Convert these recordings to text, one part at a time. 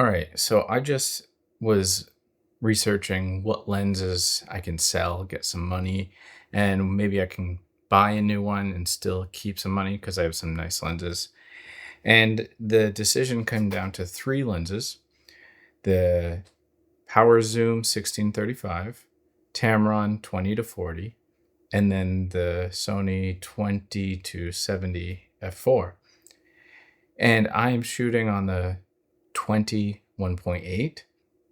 All right, so I just was researching what lenses I can sell, get some money, and maybe I can buy a new one and still keep some money because I have some nice lenses. And the decision came down to three lenses: the Power Zoom 1635, Tamron 20 to 40, and then the Sony 20 to 70 f4. And I am shooting on the 20 1.8,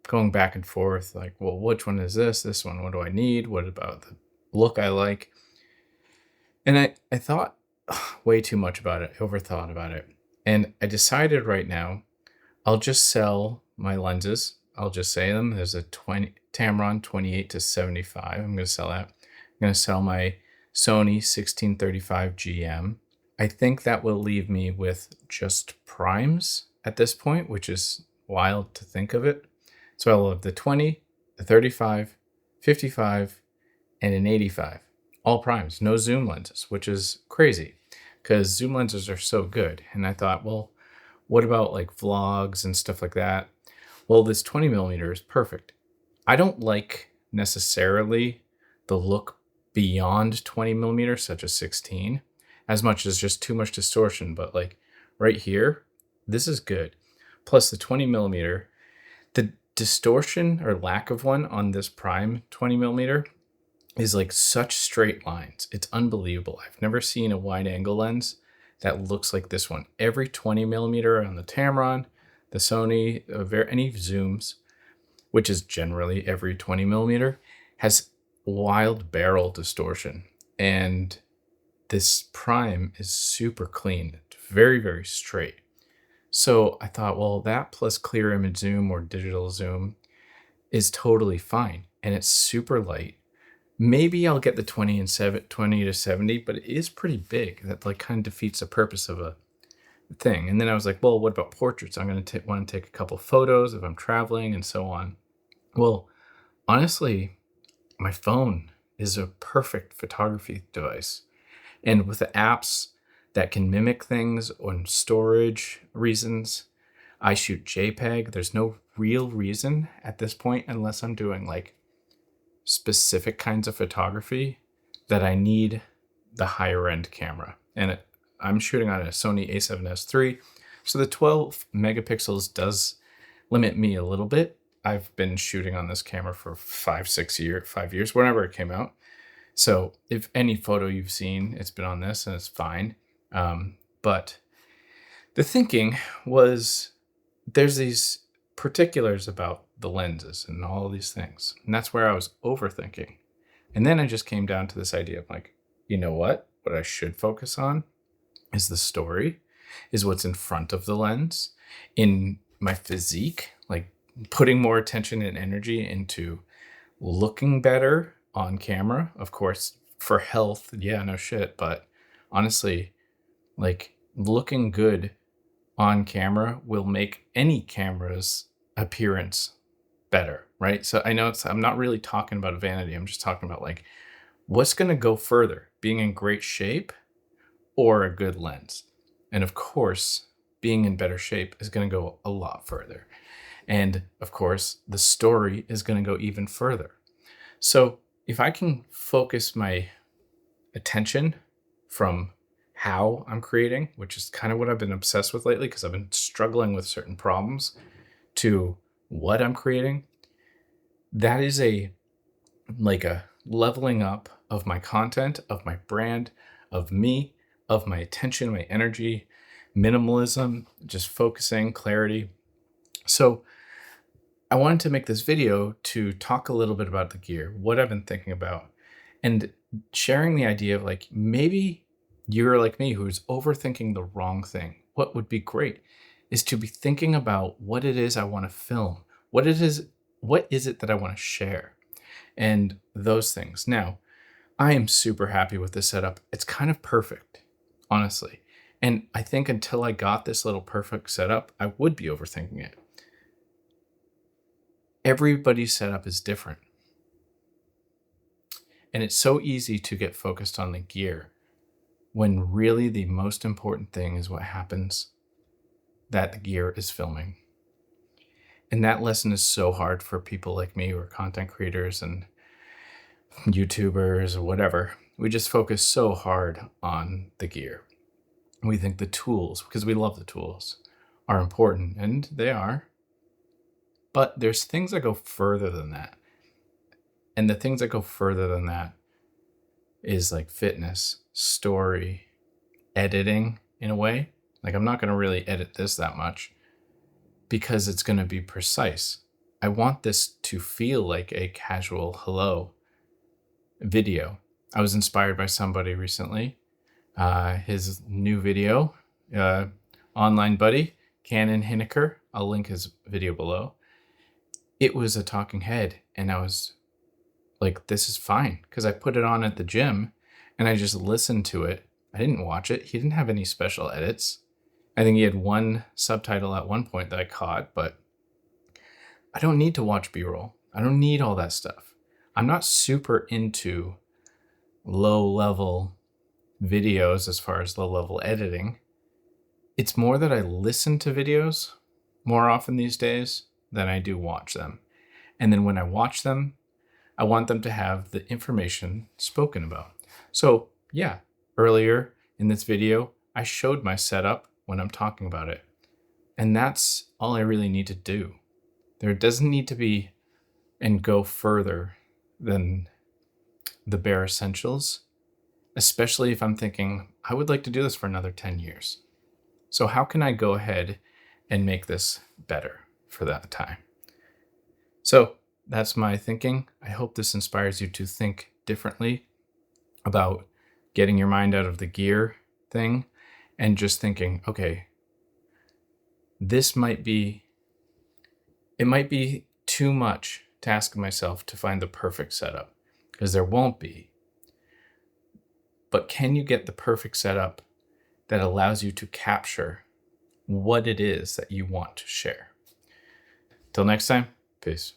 going back and forth like, well, which one is this one, what do I need, what about the look I like? And I thought way too much about it, overthought about it, and I decided right now I'll just sell my lenses. I'll just say them. There's a 20 Tamron 28 to 75. I'm going to sell that. I'm going to sell my Sony 1635 GM. I think that will leave me with just primes at this point, which is wild to think of it. So I'll have the 20, the 35, 55, and an 85. All primes, no zoom lenses, which is crazy because zoom lenses are so good. And I thought, well, what about like vlogs and stuff like that? Well, this 20 millimeter is perfect. I don't like necessarily the look beyond 20 millimeters, such as 16, as much as just too much distortion. But like right here, this is good. Plus the 20 millimeter, the distortion or lack of one on this prime 20 millimeter is like such straight lines. It's unbelievable. I've never seen a wide angle lens that looks like this one. Every 20 millimeter on the Tamron, the Sony, any zooms, which is generally every 20 millimeter, has wild barrel distortion. And this prime is super clean, very, very straight. So I thought, well, that plus clear image zoom or digital zoom is totally fine. And it's super light. Maybe I'll get the 20 to 70, but it is pretty big. That like kind of defeats the purpose of a thing. And then I was like, well, what about portraits? I'm going to want to take a couple photos if I'm traveling and so on. Well, honestly, my phone is a perfect photography device. And with the apps that can mimic things on storage reasons, I shoot JPEG. There's no real reason at this point, unless I'm doing like specific kinds of photography, that I need the higher end camera. And I'm shooting on a Sony a7S III. So the 12 megapixels does limit me a little bit. I've been shooting on this camera for 5 years, whenever it came out. So if any photo you've seen, it's been on this and it's fine. But the thinking was, there's these particulars about the lenses and all these things. And that's where I was overthinking. And then I just came down to this idea of like, you know what? What I should focus on is the story, is what's in front of the lens, in my physique, like putting more attention and energy into looking better on camera. Of course, for health, yeah, no shit. But honestly, like looking good on camera will make any camera's appearance better, right? So I know I'm not really talking about vanity. I'm just talking about like what's going to go further, being in great shape or a good lens. And of course, being in better shape is going to go a lot further. And of course, the story is going to go even further. So if I can focus my attention from how I'm creating, which is kind of what I've been obsessed with lately because I've been struggling with certain problems, to what I'm creating, that is a leveling up of my content, of my brand, of me, of my attention, my energy, minimalism, just focusing, clarity. So I wanted to make this video to talk a little bit about the gear, what I've been thinking about, and sharing the idea of like, maybe you're like me who's overthinking the wrong thing. What would be great is to be thinking about what it is I want to film, what is it that I want to share, and those things. Now, I am super happy with this setup. It's kind of perfect, honestly. And I think until I got this little perfect setup, I would be overthinking it. Everybody's setup is different. And it's so easy to get focused on the gear when really the most important thing is what happens that the gear is filming. And that lesson is so hard for people like me who are content creators and YouTubers or whatever. We just focus so hard on the gear. We think the tools, because we love the tools, are important, and they are. But there's things that go further than that. And the things that go further than that is like fitness, story, editing in a way. Like, I'm not going to really edit this that much because it's going to be precise. I want this to feel like a casual hello video. I was inspired by somebody recently. His new video, online buddy, Cannon Hineker. I'll link his video below. It was a talking head, and I was like, this is fine, because I put it on at the gym and I just listened to it. I didn't watch it. He didn't have any special edits. I think he had one subtitle at one point that I caught, but I don't need to watch B-roll. I don't need all that stuff. I'm not super into low-level videos as far as low-level editing. It's more that I listen to videos more often these days than I do watch them. And then when I watch them, I want them to have the information spoken about. So yeah, earlier in this video, I showed my setup when I'm talking about it. And that's all I really need to do. There doesn't need to be and go further than the bare essentials, especially if I'm thinking, I would like to do this for another 10 years. So how can I go ahead and make this better for that time? So that's my thinking. I hope this inspires you to think differently about getting your mind out of the gear thing and just thinking, okay, it might be too much to ask myself to find the perfect setup, because there won't be. But can you get the perfect setup that allows you to capture what it is that you want to share? Till next time, peace.